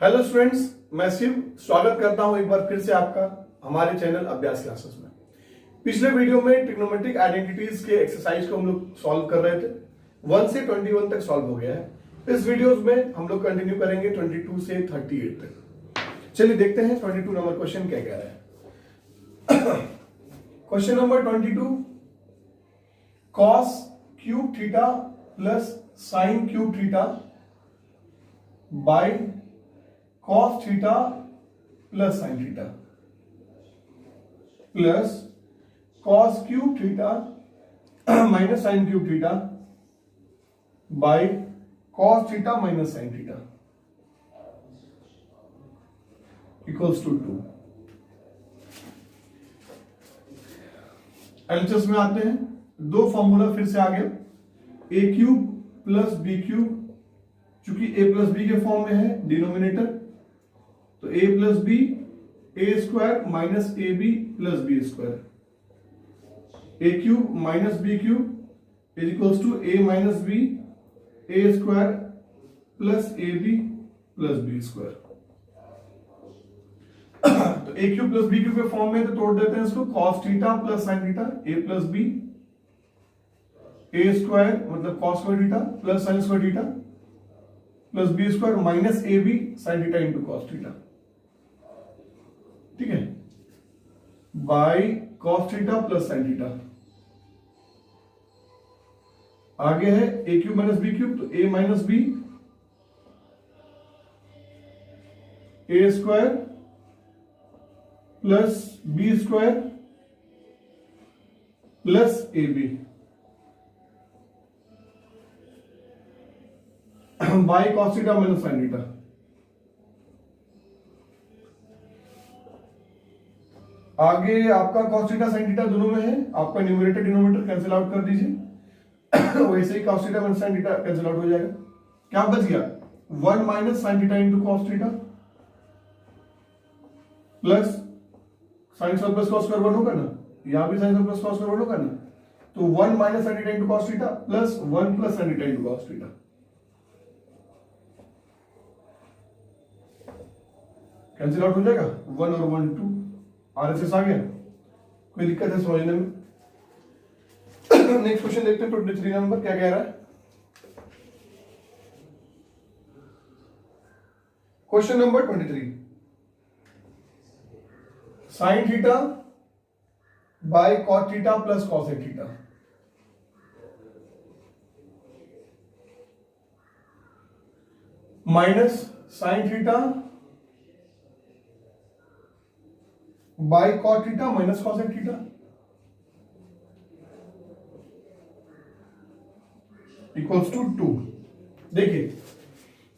Hello students, मैं शिव स्वागत करता हूं एक बार फिर से आपका हमारे चैनल अभ्यास क्लासेस में। पिछले वीडियो में ट्रिग्नोमेट्रिक आइडेंटिटीज के एक्सरसाइज को हम लोग सॉल्व कर रहे थे। 1 से 21 तक सॉल्व हो गया है। इस वीडियोस में हम लोग कंटिन्यू करेंगे 22 से 38 तक। चलिए देखते हैं 22 नंबर क्वेश्चन क्या कह रहा है। Question number 22, cos cube theta plus sine cube theta by cos theta plus sine theta plus cos cube theta minus sine cube theta by cos theta minus sine theta equals to 2। LHS में आते हैं। दो formula फिर से आ गया, a cube plus B cube, चूंकि a plus B के फॉर्म में है डिनोमिनेटर, तो a plus B A square minus A B plus B square, A cube minus B cube is equals to A minus B A square plus A B plus B square. तो A cube plus B cube के form में तो तोड़ देते हैं इसको, cos theta plus sine theta, A plus B A square मतलब cos square theta plus sine square theta plus B square minus ए B sine theta into cos theta, ठीक है, by cos theta plus sine theta. आगे है A cube minus B cube, तो A minus B A square plus B square plus A B by cos theta minus sine theta. आगे आपका cos theta sine theta दोनों में है, आपका numerator denominator cancel out कर दीजिए। वैसे ही cos theta minus sine theta cancel out हो जाएगा। क्या बच गया? 1 minus sine theta into cos theta plus sine square plus cos square 1 होगा ना, यहां भी sine square plus cos square 1 होगा ना, तो 1 minus sine theta into cos theta plus 1 plus sine theta into cos theta. Cancel out हो जाएगा, 1 और 1 2, आरएचएस आ गया। कोई दिक्कत है समझने में? नेक्स्ट क्वेश्चन देखते हैं 23 नंबर क्या कह रहा है। Question number 23, sine theta by cot theta plus cosec theta minus sine theta by cot theta minus cosec theta equals to 2। देखिए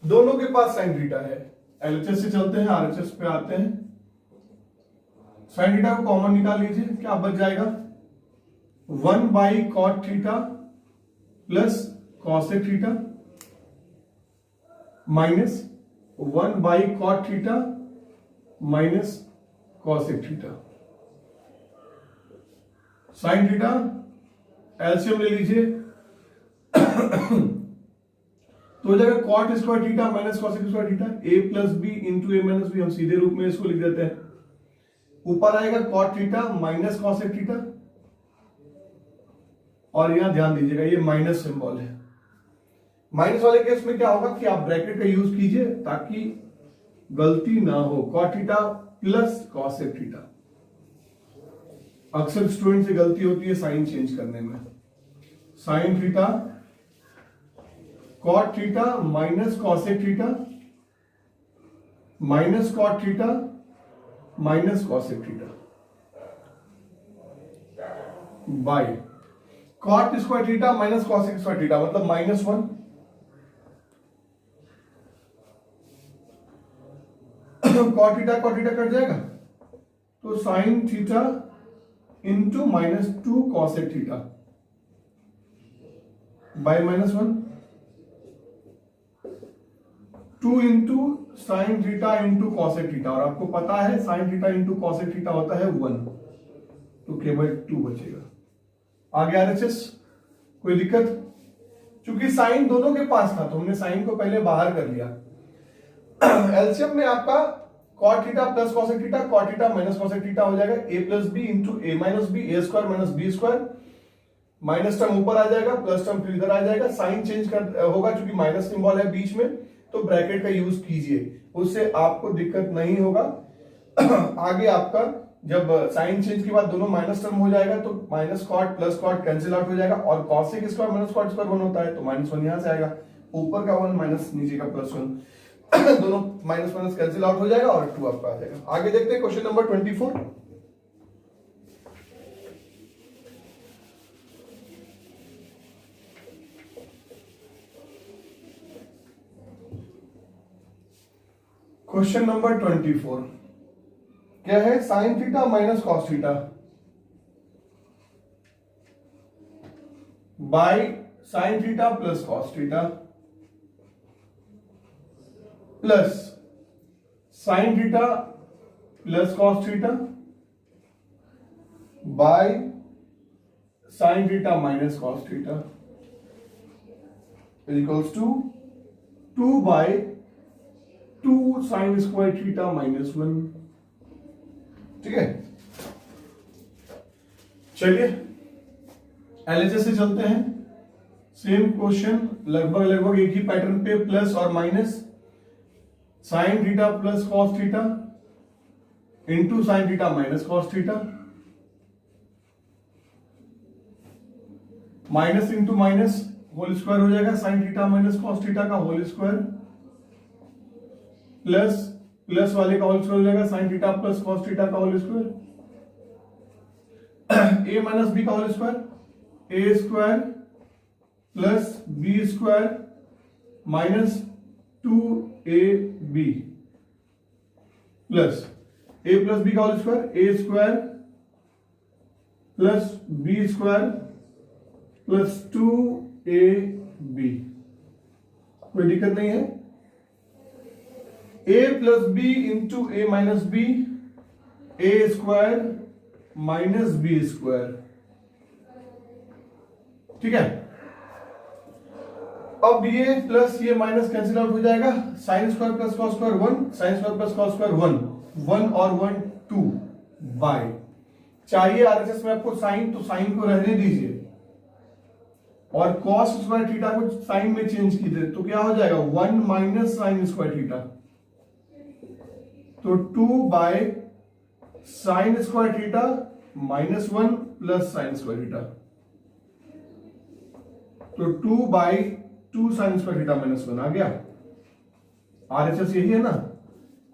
दोनों के पास साइन थीटा है, एलएचएस से चलते हैं आरएचएस पे आते हैं। साइन थीटा को कॉमन निकाल लीजिए, क्या बच जाएगा? 1 by cot theta plus cosec theta minus 1 by cot theta minus cosec theta. Sine theta LCM ले लीजिए तो हो जाएगा cot square theta minus cosec square theta, A plus B into A minus B. हम सीधे रूप में इसको लिख देते हैं। ऊपर आएगा cot theta minus cosec theta, और यहां ध्यान दीजिएगा ये माइनस सिंबल है। माइनस वाले केस में क्या होगा कि आप ब्रैकेट का यूज कीजिए ताकि गलती ना हो। Cot theta plus cosec theta, अक्सर स्टूडेंट से गलती होती है साइन चेंज करने में। Sine theta cot theta minus cosec theta minus cot theta minus cosec theta by cot square theta minus cosec square theta मतलब -1। कॉट थीटा कट जाएगा तो sine theta into -2 cosec theta by -1, 2 into sine theta into cosec theta, और आपको पता है sine theta into cosec theta होता है 1, तो केवल 2 बचेगा। आगे आरएचएस कोई दिक्कत? चूंकि साइन दोनों के पास था तो हमने साइन को पहले बाहर कर लिया। एलसीएम में आपका cot theta plus cosec theta, cot theta minus cosec theta हो जाएगा, A plus B into A minus B, A square minus B square, minus term ऊपर आ जाएगा, प्लस टर्म फिर इधर आ जाएगा, साइन चेंज कर होगा क्योंकि माइनस सिंबल है बीच में, तो ब्रैकेट का यूज कीजिए, उससे आपको दिक्कत नहीं होगा। आगे आपका जब साइन चेंज के बाद दोनों माइनस टर्म हो जाएगा तो minus cot plus cot cancel out हो जाएगा, और cosec square minus cot square 1 होता है, तो -1 यहां से आएगा, ऊपर का 1 माइनस नीचे का +1 दोनों माइनस माइनस कैंसिल आउट हो जाएगा और 2 आपका आ जाएगा। आगे देखते हैं क्वेश्चन नंबर 24। क्वेश्चन नंबर 24 क्या है? Sine theta minus cos theta by sine theta plus cos theta plus sine theta plus cos theta by sine theta minus cos theta equals to 2 by 2 sine square theta minus 1। ठीक है, चलिए LHS से चलते हैं। Same question लगभग एक ही pattern पे, प्लस और minus sine theta plus cos theta into sine theta minus cos theta, minus into minus whole square हो जाएगा, sine theta minus cos theta का होल स्क्वायर प्लस प्लस वाले का होल स्क्वायर हो जाएगा, sine theta plus cos theta का whole square, ए minus B का whole square, ए square plus B square minus 2ab plus ए plus B का whole square, ए square plus B square plus 2ab। कोई दिक्कत नहीं है। a plus B into A minus B, A square minus B square. ठीक है, अब ये plus ये माइनस कैंसिल आउट हो जाएगा, sine square plus cos square 1, sign square plus cos square 1 और 1 2 बाय, चाहिए आरएचएस में आपको साइन, तो साइन को रहने दीजिए और कॉस स्क्वायर थीटा को साइन में चेंज कीजिए, तो क्या हो जाएगा 1 माइनस साइन स्क्वायर थीटा, तो 2 by sine square theta minus 1 plus sine square theta, तो 2 by 2 sine square theta minus 1 आ गया। आरएचएस यही है ना,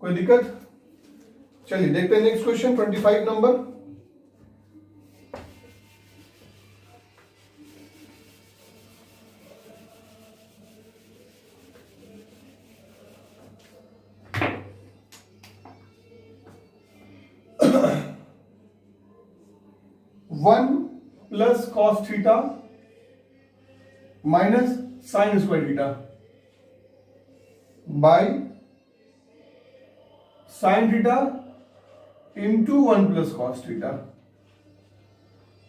कोई दिक्कत? चलिए देखते हैं next question 25 number. One plus cos theta minus sine square theta by sine theta into 1 plus cos theta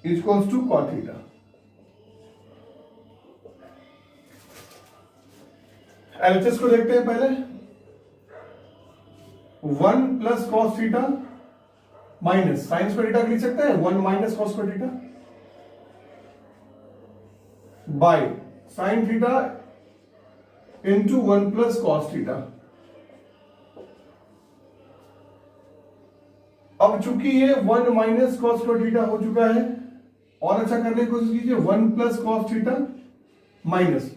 equals to cot theta. LHS को देखते हैं पहले। 1 plus cos theta minus sine square theta लिख सकते हैं, 1 minus cos square theta by sine theta into 1 plus cos theta. अब चूंकि ये 1 माइनस कॉस स्क्वायर थीटा हो चुका है, और अच्छा करने की कोशिश कीजिए, 1 प्लस कॉस थीटा माइनस,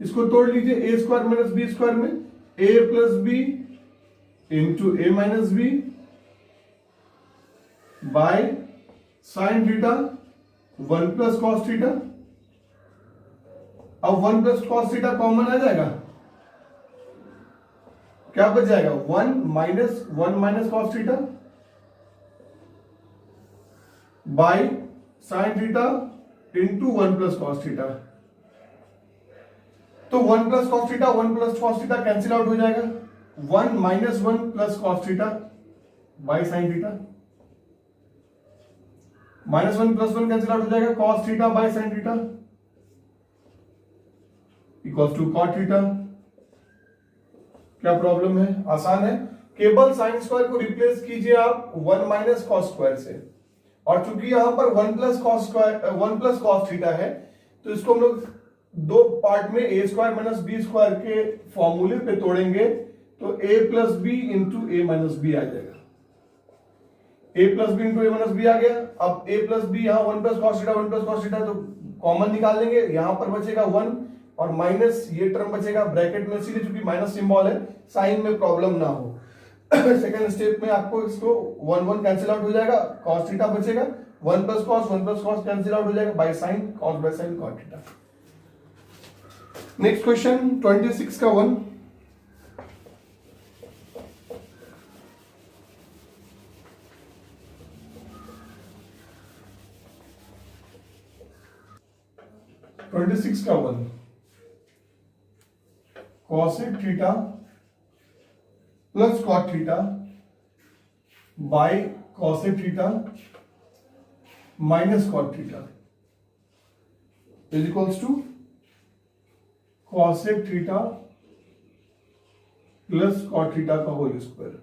इसको तोड़ लीजिए, A square minus B square में, A plus B into A minus B by sine theta 1 plus cos theta. अब 1 प्लस कॉस थीटा कॉमन आ जाएगा, क्या बच जाएगा 1 minus cos theta by sine theta into 1 plus cos theta. तो 1 plus cos theta 1 plus cos theta cancel out हो जाएगा, 1 minus 1 plus cos theta by sine theta, minus 1 plus 1 cancel out हो जाएगा, cos theta by sine theta equals to cot theta. क्या problem है? आसान है। केवल साइन स्क्वायर को रिप्लेस कीजिए आप 1 माइनस कॉस स्क्वायर से, और चूंकि यहां पर 1 plus cos square 1 plus cos theta है, तो इसको हम लोग दो पार्ट में ए स्क्वायर माइनस बी स्क्वायर के फॉर्मूले पे तोड़ेंगे, तो ए plus B into A minus B आ जाएगा। A plus B into A minus B आ गया। अब ए प्लस बी, यहाँ 1 plus cos theta 1 plus cos theta, तो कॉमन निकाल लेंगे, यहां पर बचेगा 1 और माइनस ये टर्म बचेगा ब्रैकेट में, इसीलिए चूंकि माइनस सिंबल है साइन में प्रॉब्लम ना हो। सेकंड स्टेप में आपको इसको 1 1 कैंसिल आउट हो जाएगा, कॉस थीटा बचेगा, 1 प्लस कॉस कैंसिल आउट हो जाएगा by sine, cos by sine cos theta. Next question 26 का 1। का 1 cosec theta plus cot theta by cosec theta minus cot theta is equals to cosec theta plus cot theta का whole square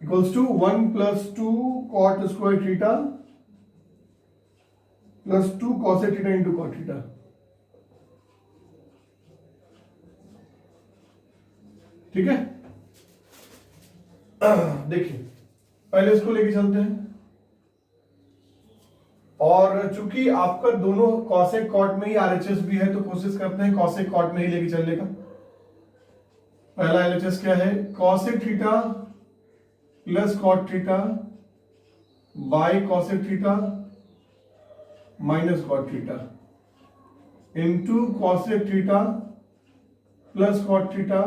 equals to 1 plus 2 cot square theta plus 2 cosec theta into cot theta. ठीक है, देखिए पहले इसको लेके चलते हैं, और चूंकि आपका दोनों cosec cot में ही RHS भी है, तो कोशिश करते हैं cosec cot में ही लेके चलने का। पहला LHS क्या है? cosec theta plus cot theta by cosec theta minus cot theta into cosec theta plus cot theta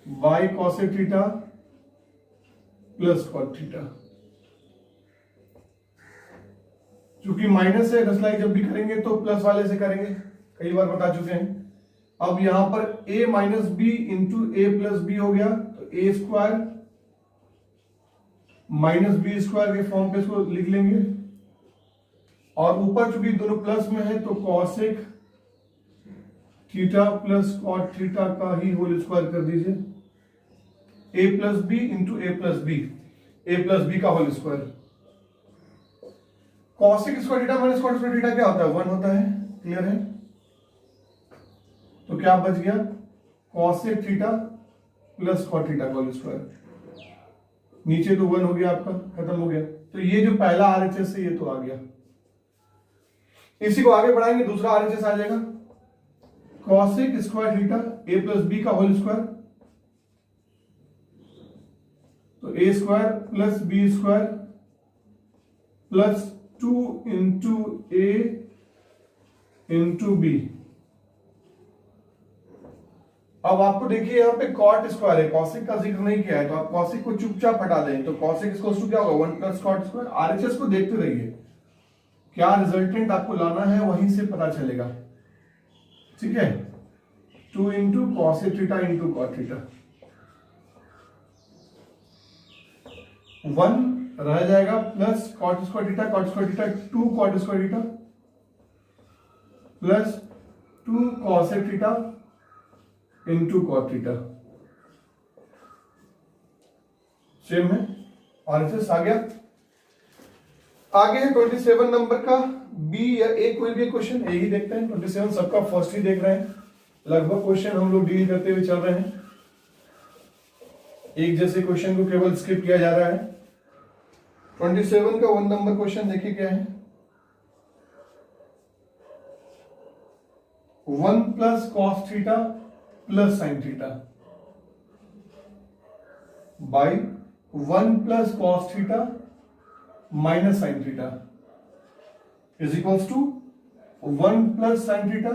by cosec theta plus cot theta. चूंकि माइनस है, घसलाई जब भी करेंगे तो प्लस वाले से करेंगे, कई बार बता चुके हैं। अब यहां पर a minus B into A plus B हो गया, तो ए स्क्वायर माइनस बी स्क्वायर के फॉर्म पे इसको लिख लेंगे, और ऊपर चूंकि दोनों प्लस में है तो cosec theta plus cot theta का ही होल स्क्वायर कर दीजिए, a plus B into A plus B का whole square. cosec square theta minus cot square theta क्या होता है? 1 होता है, क्लियर है? तो क्या बच गया? cosec theta plus cot theta का होल स्क्वायर, नीचे तो 1 हो गया आपका, खत्म हो गया। तो ये जो पहला RHS है ये तो आ गया। इसी को आगे बढ़ाएंगे, दूसरा RHS आ जाएगा cosec square theta a plus B का होल स्क्वायर, तो a square plus B square plus 2 into A into B. अब आपको देखिए यहाँ पे cot स्क्वायर है, cosec का जिक्र नहीं किया है, तो आप cosec को चुपचाप हटा दें, तो cosec इक्वल्स टू क्या होगा? 1 प्लस cot स्क्वायर। RHS को देखते रहिए, क्या रिजल्टेंट आपको लाना है वहीं से पता चलेगा। ठीक है, 2 into cosec theta into cot theta, 1 रह जाएगा plus cot square theta 2 cot square theta plus 2 cosec theta into cot theta, same है। RHS आ गया। आगे है 27 नंबर का बी या ए, कोई भी क्वेश्चन ए ही देखते हैं। 27 सबका फर्स्ट ही देख रहे हैं, लगभग क्वेश्चन हम लोग डील करते हुए चल रहे हैं, एक जैसे क्वेश्चन को केवल स्किप किया जा रहा है। 27 का 1 नंबर क्वेश्चन देखिए क्या है। 1 plus cos theta plus sine theta by 1 plus cos theta minus sine theta is equals to 1 plus sine theta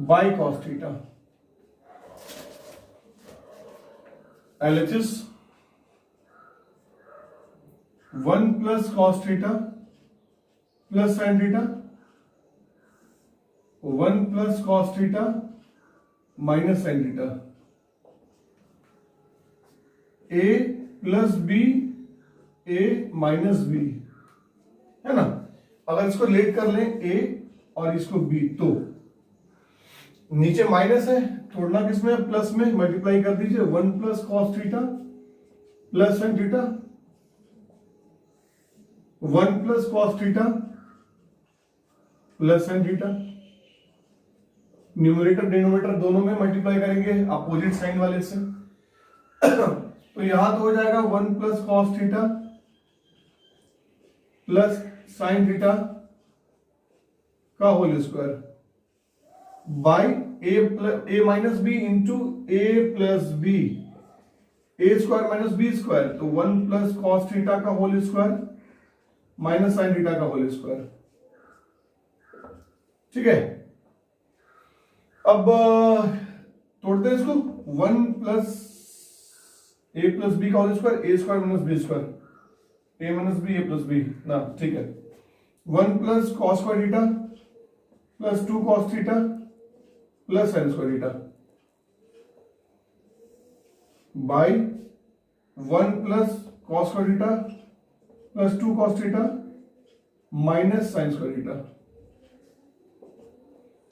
by cos theta. LHS 1 plus cos theta plus sine theta, 1 plus cos theta minus sine theta, a plus B a minus B, है ना। अगर इसको late कर लें a और इसको b, तो नीचे माइनस है, तोड़ना किसमें, प्लस में, मल्टीप्लाई कर दीजिए 1 plus cos theta plus sine theta, 1 plus cos theta plus sine theta. Numerator denominator दोनों में मल्टीप्लाई करेंगे अपोजिट साइन वाले से। तो यहां तो हो जाएगा 1 plus cos theta plus sine theta का whole square by a minus B into A plus B, A square minus B square, तो 1 प्लस कॉस थीटा का whole square minus sine theta का होल स्क्वायर। ठीक है, अब तोड़ते हैं इसको, 1 प्लस ए प्लस बी का whole square, A square minus B square, A minus B a plus b ना, ठीक है। 1 plus cos square theta plus 2 cos theta plus sine square theta by 1 plus cos square theta plus 2 cos theta minus sine square theta.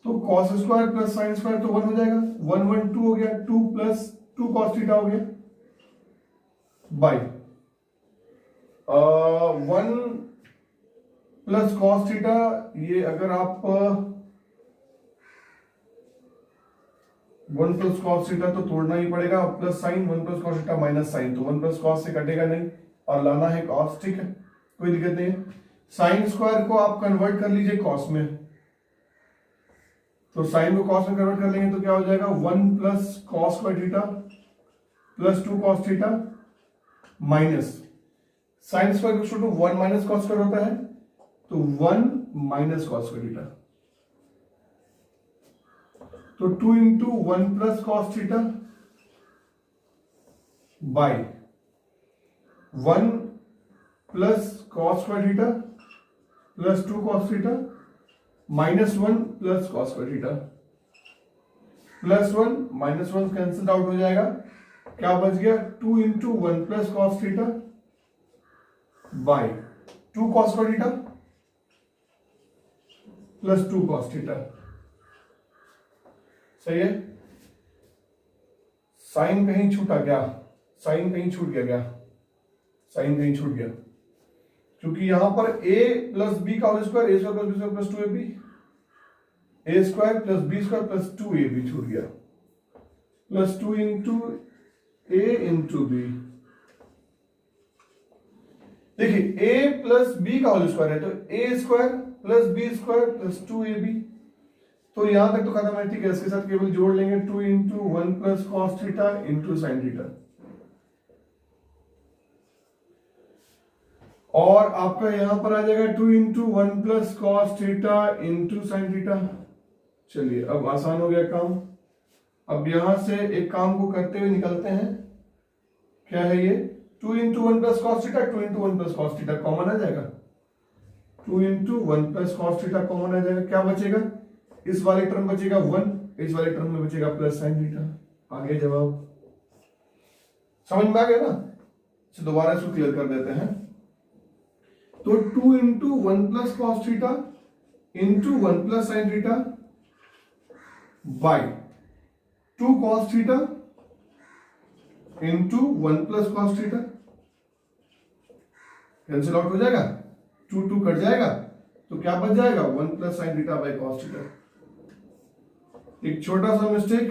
तो cos square plus sine square तो 1 हो जाएगा, 1 1 2 हो गया, 2 plus 2 cos theta हो गया by 1 plus cos theta, ये अगर आप 1 प्लस कॉस थीटा तो तोड़ना ही पड़ेगा, plus sine 1 plus cos theta minus sine, तो 1 प्लस कॉस से कटेगा नहीं और लाना है कॉस, ठीक है, कोई दिक्कत नहीं है। साइन स्क्वायर को आप कन्वर्ट कर लीजिए कॉस में, तो साइन को कॉस में कन्वर्ट कर लेंगे तो क्या हो जाएगा, 1 plus cos square theta plus 2 cos theta minus sine square को छोटू 1 माइनस कॉस स्क्वायर होता है, तो 1 माइनस कॉस स्क्वायर थीटा, तो 2 into 1 plus cos theta by 1 plus cos square theta plus 2 cos theta minus 1 plus cos square theta, plus 1 minus 1 cancel out हो जाएगा, क्या बच गया, 2 into 1 plus cos theta by 2 cos square theta plus 2 cos theta. सही है, sign कहीं छूटा क्या, साइन कहीं छूट गया क्या, साइन कहीं छूट गया, क्योंकि यहां पर a प्लस बी का whole square, A square plus B square plus 2ab, a square plus B square plus 2ab छूट गया, प्लस 2 इंटू ए इंटू बी। देखिए a प्लस बी का होल स्क्वायर है, तो ए square plus B square plus 2ab, तो यहां तक तो खत्म है, ठीक है। इसके साथ केवल जोड़ लेंगे 2 into 1 plus cos theta into sine theta, और आपका यहां पर आ जाएगा 2 into 1 plus cos theta into sine theta. चलिए अब आसान हो गया काम। अब यहां से एक काम को करते हुए निकलते हैं, क्या है ये, 2 into 1 plus cos theta, 2 into 1 plus cos theta common आ जाएगा, 2 into 1 plus cos theta common आ जाएगा, क्या बचेगा, इस वाले टर्म बचेगा 1, इस वाले टर्म में बचेगा प्लस साइन थीटा। आगे जवाब समझ में आ गया ना, तो दोबारा इसको क्लियर कर देते हैं। तो 2 into 1 plus cos theta into 1 plus sine theta by 2 cos theta into 1 plus cos theta, cancel out हो जाएगा, 2 2 कट जाएगा, तो क्या बच जाएगा, 1 plus sine theta by cos theta. एक छोटा सा मिस्टेक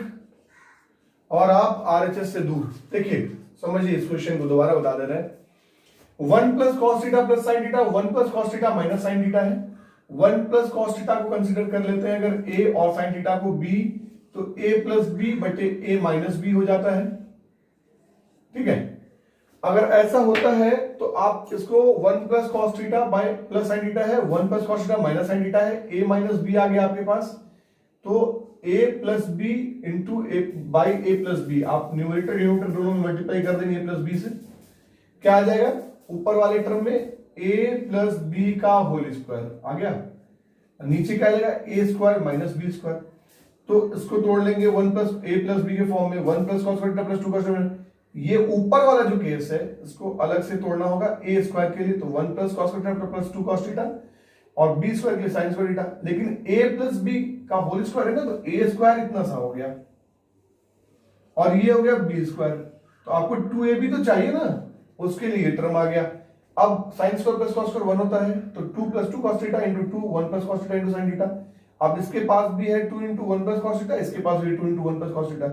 और आप आरएचएस से दूर। देखिए समझिए इस क्वेश्चन को, दोबारा बता दे रहे हैं। 1 plus cos theta plus sine theta, 1 plus cos theta minus sine theta है। 1 प्लस कॉस थीटा को कंसीडर कर लेते हैं अगर a और साइन थीटा को b, तो a प्लस बी बटे a माइनस बी हो जाता है, ठीक है। अगर ऐसा होता है तो आप इसको 1 plus cos theta by plus sine theta है, 1 plus cos theta minus sine theta है, a माइनस बी आ गया आपके पास, तो a plus B into A by A plus B, आप न्यूमरेटर डिनोमिनेटर दोनों में मल्टीप्लाई कर देंगे a प्लस बी से, क्या आ जाएगा, ऊपर वाले टर्म में a प्लस बी का होल स्क्वायर आ गया, नीचे क्या आ जाएगा, a square minus B square. तो इसको तोड़ लेंगे 1 प्लस ए प्लस बी के फॉर्म में, 1 plus cos theta plus 2 cos theta. ये ऊपर वाला जो केस है इसको अलग से तोड़ना होगा a स्क्वायर के लिए, तो 1 plus cos theta plus 2 cos theta, और बी स्क्वायर के लिए साइन स्क्वायर थीटा। लेकिन a प्लस बी का होल स्क्वायर है ना, तो ए स्क्वायर इतना सा हो गया और ये हो गया बी स्क्वायर। तो आपको 2ab तो चाहिए ना, उसके लिए ये टर्म आ गया। अब sign square plus cos square 1 होता है, तो 2 + 2 cos theta into 2 1 + cos theta into sin theta. अब इसके पास भी है 2 × 1 + cos थीटा, इसके पास भी 2 × 1 + cos थीटा।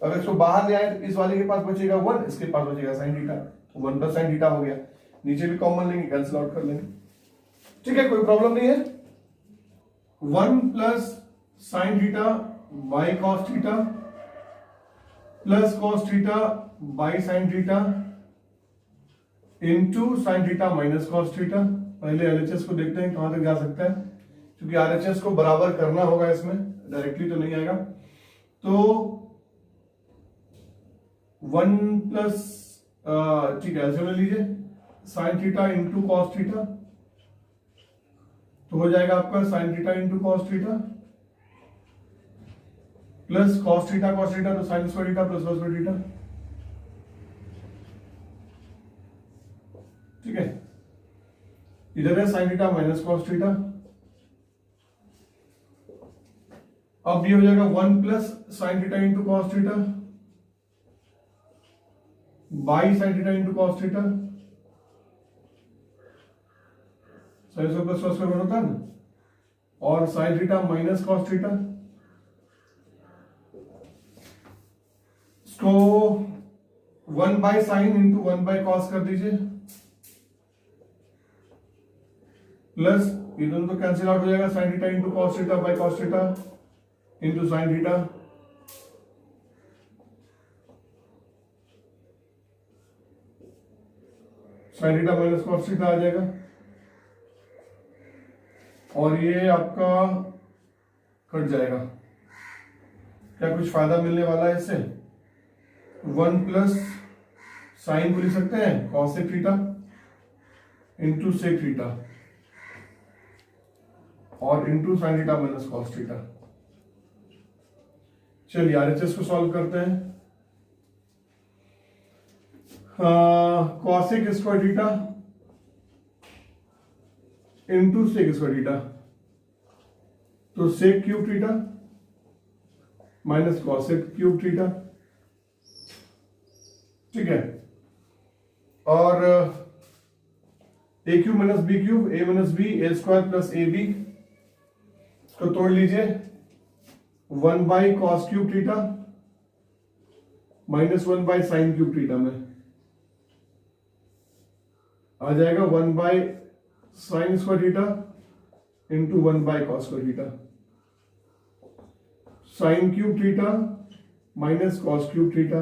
अगर इसको बाहर ले आए तो इस वाले के पास बचेगा 1, इसके पास बचेगा sin थीटा, तो 1 + sin थीटा हो गया। नीचे भी कॉमन लेंगे, कैंसिल आउट कर लेंगे। ठीक है, कोई प्रॉब्लम नहीं है। 1 + sin theta by cos theta plus cos theta by sin theta into sin theta minus cos theta. पहले LHS को देखते हैं कहां तक जा सकता है, क्योंकि RHS को बराबर करना होगा, इसमें डायरेक्टली तो नहीं आएगा। तो 1 प्लस ठीक है, ऐसे ले लीजिए sin theta into cos theta, तो हो जाएगा आपका sin theta into cos theta plus cos theta तो sin square theta plus cos square theta. ठीक है, इधर है sin theta minus cos theta. अब ये हो जाएगा 1 + sin theta into cos theta by sin theta into cos theta. sin square plus cos square होता है ना, और sin theta minus cos theta. इसको 1/sin इंटू 1/cos कर दीजिए, प्लस ये दोनों तो कैंसिल आउट हो जाएगा, sin theta into cos theta by cos theta into sin theta. sin theta minus cos theta आ जाएगा, और ये आपका कट जाएगा। क्या कुछ फायदा मिलने वाला है इससे? 1 + sin को लिख सकते हैं cos theta into sec theta और into sin theta minus cos theta. चलिए RHS को सॉल्व करते हैं। cosec square theta into sec square theta, तो sec cube theta minus cosec cube theta. ठीक है, और a cube minus B cube, a minus B, A square plus A b, इसको तोड़ लीजिए। 1/cos cube theta minus 1/sin cube theta में आ जाएगा 1/sin square theta into 1/cos square theta. sin cube theta minus cos cube theta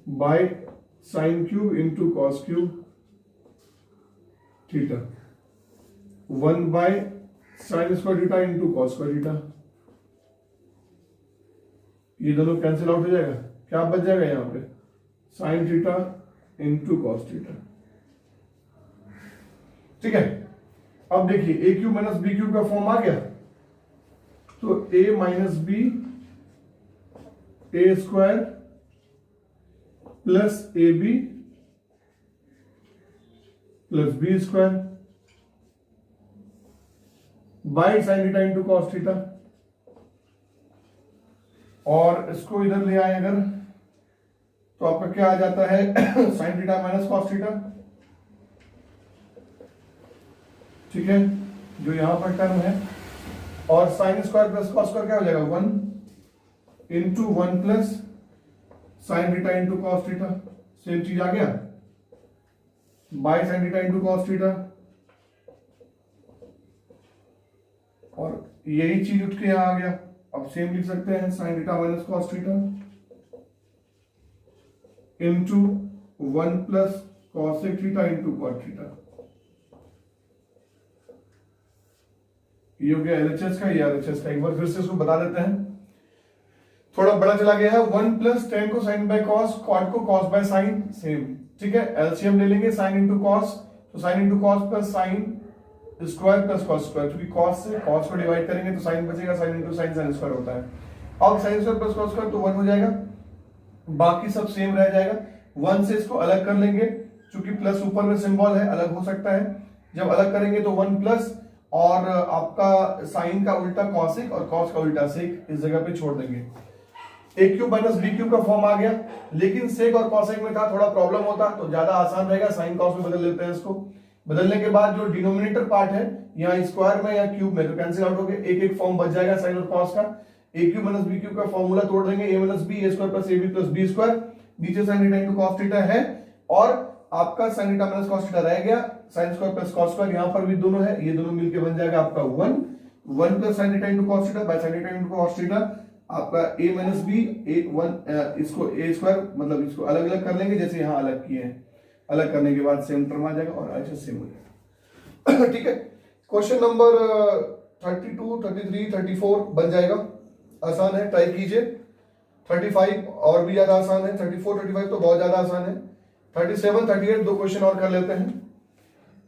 bye sin cube into cos cube theta, 1/sin square theta into cos square theta. ये दोनों cancel out हो जाएगा, क्या बच जाएगा यहां पे? sin theta into cos theta. ठीक है, अब देखिए A cube minus B cube का फॉर्म आ गया, तो a minus B A square plus A B plus B square by sin theta into cos theta. और इसको इधर ले आए अगर, तो आपका क्या आ जाता है? sin theta minus cos theta. ठीक है, जो यहां पर टर्म है, और sin square plus cos square क्या हो जाएगा? 1 into 1 plus sin theta into cos theta, same चीज आ गया, by sin theta into cos theta. और यही चीज उठ के यहां आ गया। अब सेम लिख सकते हैं sin theta minus cos theta into 1 plus cosec theta into cot theta. ये हो गया LHS का, ये RHS का। एक बार फिर से इसको बता देते हैं, थोड़ा बड़ा चला गया है। 1 + tan को sin बाय cos, cot को cos बाय sin, सेम। ठीक है, एलसीएम ले लेंगे sin इंटू cos, तो sin into cos plus sin square plus cos square, क्योंकि cos से cos को डिवाइड करेंगे तो sin बचेगा, sin into sin sin square होता है। अब sin square plus cos square तो 1 हो जाएगा, बाकी सब सेम रह जाएगा। 1 से इसको अलग कर लेंगे, क्योंकि प्लस ऊपर में सिंबल है, अलग हो सकता है। जब अलग करेंगे तो 1 प्लस और आपका साइन का उल्टा कॉसिक और कॉस का उल्टा सेक इस जगह पे छोड़ देंगे। ए क्यूब माइनस बी क्यूब का फॉर्म आ गया, लेकिन सेक और कॉसेक में था थोड़ा प्रॉब्लम होता, तो ज्यादा आसान रहेगा, साइन कॉस में बदल लेते हैं इसको। बदलने के बाद जो डिनोमिनेटर पार्ट है यहाँ स्क्वायर में या क्यूब में तो कैंसिल आउट हो गया, एक एक फॉर्म बच जाएगा साइन और कॉस का। A cube minus B cube का फॉर्मूला तोड़ देंगे, a minus B A square plus A B plus B square, नीचे sine theta into cos theta है और आपका sine theta minus cos theta रह गया, sine square plus cos square, यहाँ पर भी दोनों है, ये दोनों मिलके बन जाएगा आपका 1 plus sine theta into cos theta by sine theta into cos theta, आपका a माइनस बी इसको a स्क्वायर मतलब इसको अलग अलग कर लेंगे जैसे यहाँ अलग किए हैं, अलग करने के बाद सेम टर्म आ जाएगा और अच्छा सेम हो जाएगा। ठीक है, क्वेश्चन नंबर 32, 33, 34 बन जाएगा, आसान है, ट्राई कीजिए। 35 और भी ज्यादा आसान है, 34, 35 तो बहुत ज्यादा आसान है। 37, 38 दो क्वेश्चन और कर लेते हैं।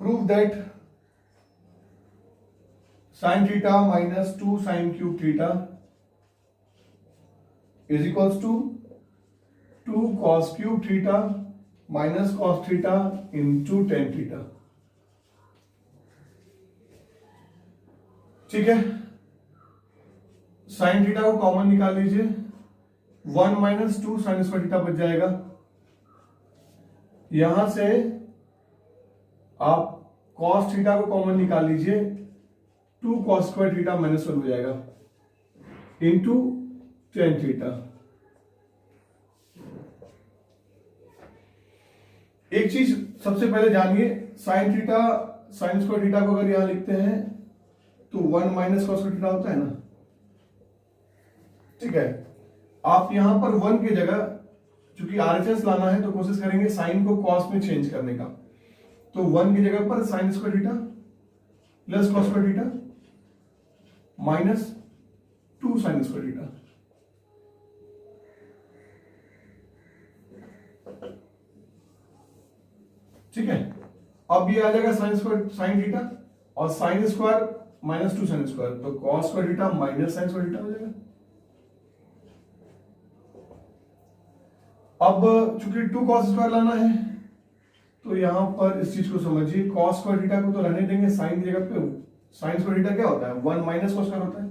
Prove that sine theta minus 2 sign cube theta is equals to 2 cos cube theta minus cos theta into tan theta। ठीक है, साइन थीटा को कॉमन निकाल लीजिए, 1 माइनस 2 साइन स्क्वायर थीटा बच जाएगा, यहां से आप cos थीटा को कॉमन निकाल लीजिए, 2 cos स्क्वायर थीटा माइनस 1 हो जाएगा इंटू tan थीटा। एक चीज सबसे पहले जानिए, sine theta sine square theta को अगर यहां लिखते हैं तो 1 माइनस कॉस स्क्वायर थीटा होता है ना। ठीक है, आप यहां पर 1 की जगह चूंकि आरएचएस लाना है तो कोशिश करेंगे साइन को कॉस में चेंज करने का, तो 1 की जगह पर sine square theta plus cos square theta minus 2 sine square theta. ठीक है, अब ये आ जाएगा साइन स्क्वायर साइन थीटा और sine square minus 2 sine square, तो cos square theta minus sine square theta हो जाएगा। अब चूंकि 2 कॉस स्क्वायर लाना है तो यहां पर इस चीज को समझिए, कॉस स्क्वायर थीटा को तो रहने देंगे, साइन की जगह पे साइन स्क्वायर थीटा क्या होता है 1 माइनस कॉस स्क्वायर होता है,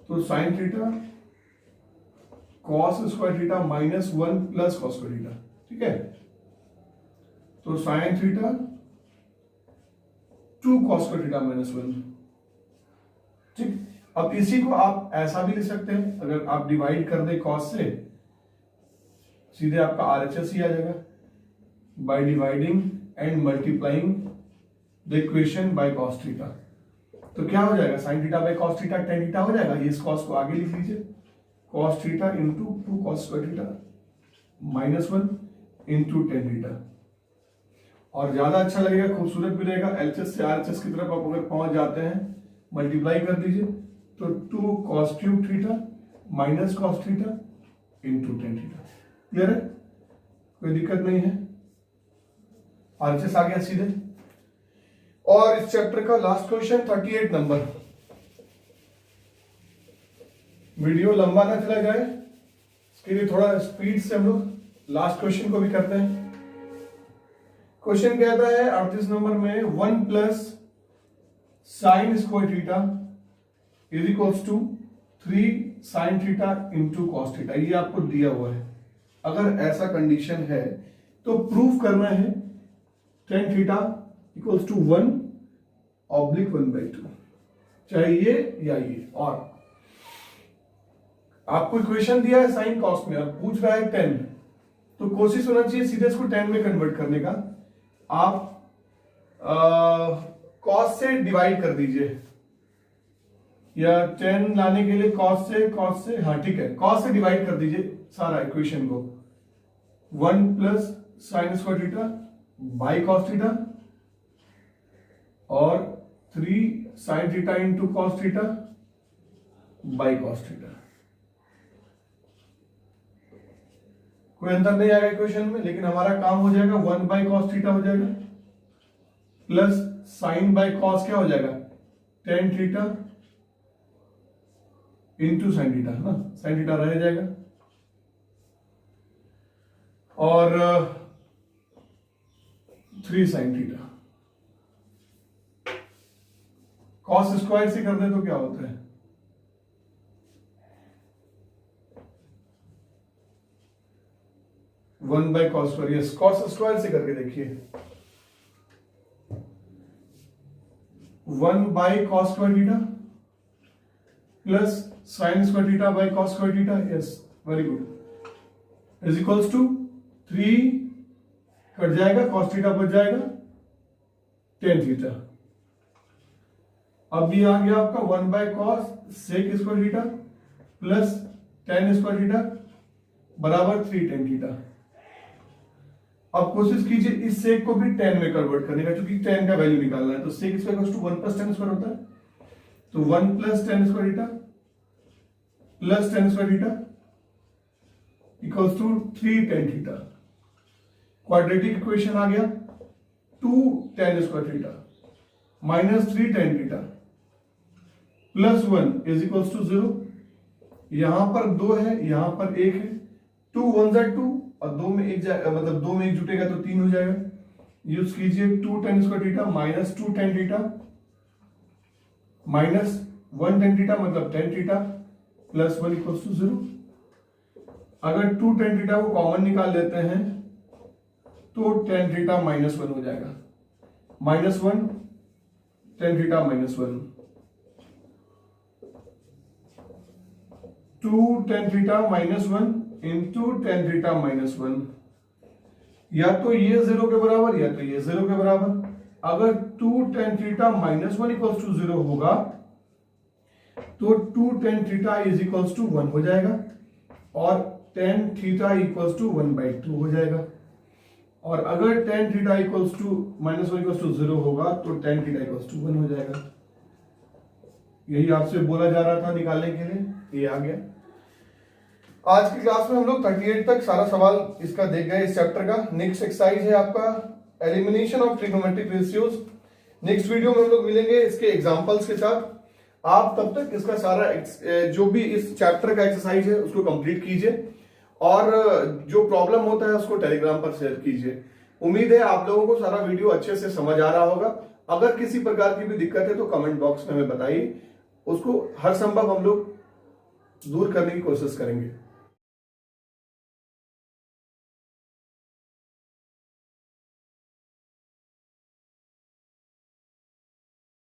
तो sine theta cos square theta minus 1 plus cos square theta. ठीक है, तो sine theta 2 cos square theta minus 1। ठीक, अब इसी को आप ऐसा भी लिख सकते हैं, अगर आप डिवाइड कर दे कॉस से सीधे आपका आरएचएस ही आ जाएगा, by dividing and multiplying the equation by cos theta. तो क्या हो जाएगा, sine theta by cos theta tan theta हो जाएगा, इस कॉस को आगे लिख लीजिए, cos theta into 2 cos square theta minus 1 into tan theta. और ज्यादा अच्छा लगेगा, खूबसूरत भी रहेगा, एलएचएस से आरएचएस की तरफ आप अगर पहुंच जाते हैं मल्टीप्लाई कर दीजिए तो 2 cos cube theta minus cos theta into tan theta. Clear है, कोई दिक्कत नहीं है, आरएचएस आ गया सीधे। और इस चैप्टर का लास्ट क्वेश्चन 38 नंबर। वीडियो लंबा ना चला जाए इसके लिए थोड़ा स्पीड से हम लोग लास्ट क्वेश्चन को भी करते हैं। क्वेश्चन कहता है 38 नंबर में 1 plus sine square theta is equals to 3 sine theta into cos theta, ये आपको दिया हुआ है। अगर ऐसा कंडीशन है तो प्रूफ करना है tan theta equals to 1 oblique 1/2, चाहे ये या ये। और आपको इक्वेशन दिया है साइन कॉस में, अब पूछ रहा है tan, तो कोशिश होना चाहिए सीधे इसको tan में कन्वर्ट करने का। आप कॉस से डिवाइड कर दीजिए, या tan लाने के लिए कॉस से हाँ ठीक है, कॉस से डिवाइड कर दीजिए सारा इक्वेशन को। 1 plus sine square theta by cos theta और 3 sine theta into cos theta by cos theta. कोई अंतर नहीं आएगा इक्वेशन में, लेकिन हमारा काम हो जाएगा 1 बाई कॉस थीटा हो जाएगा प्लस साइन बाई कॉस क्या हो जाएगा tan theta into sine theta, है ना, साइन थीटा रह जाएगा और 3 साइन थीटा। कॉस स्क्वायर से कर दे तो क्या होता है, one by cos square. Yes, cos square से करके देखिए, one by cos square theta plus sine square theta by cos square theta. Yes, very good. Is equals to 3 कट जाएगा, कॉस थीटा बच जाएगा टेन थीटा। अब ये आ गया आपका one by cos sec square theta plus tan square theta बराबर 3 टेन थीटा। अब कोशिश कीजिए इस सेक को भी टेन में कन्वर्ट करने का, क्योंकि टेन का वैल्यू निकालना है। तो sec square to 1 plus tan square होता है, तो 1 plus tan square theta plus tan square theta equals to 3 tan theta. Quadratic equation आ गया 2 tan square theta minus 3 tan theta plus 1 is equals to 0। यहां पर 2 है, यहां पर 1 है, 2 1 जा 2 और 2 में 1 जाएगा, मतलब 2 में 1 जुटेगा तो 3 हो जाएगा। यूज कीजिए 2 tan square theta minus 2 tan theta minus 1 tan theta मतलब 10 थीटा प्लस 1 इक्वल्स टू 0। अगर 2 टेन थीटा को कॉमन निकाल लेते हैं तो टेन थीटा माइनस 1 हो जाएगा, minus 1 ten theta minus 1, 2 tan theta minus 1 into ten theta minus 1। या तो ये 0 के बराबर या तो ये 0 के बराबर। अगर 2 tan theta minus 1 equals to 0 होगा तो 2 tan theta is equals to 1 हो जाएगा और टेन थीटा इक्वल्स टू 1/2 हो जाएगा। और अगर tan theta equals to minus 1 equals to 0 होगा तो टेन थीटा इक्वल्स टू 1 हो जाएगा। यही आपसे बोला जा रहा था निकालने के लिए, ये आ गया। आज की क्लास में हम लोग 38 तक सारा सवाल इसका देख गए इस चैप्टर का। नेक्स्ट एक्सरसाइज है आपका elimination of trigonometric ratios. Next video में हम लोग मिलेंगे इसके एग्जांपल्स के साथ। आप तब तक इसका सारा जो भी इस चैप्टर का एक्सरसाइज है उसको कंप्लीट कीजिए और जो प्रॉब्लम होता है उसको टेलीग्राम पर शेयर कीजिए। उम्मीद है आप लोगों को सारा वीडियो अच्छे से समझ आ रहा होगा। अगर किसी प्रकार की भी दिक्कत है तो कमेंट बॉक्स में हमें बताइए, उसको हर संभव हम लोग दूर करने की कोशिश करेंगे।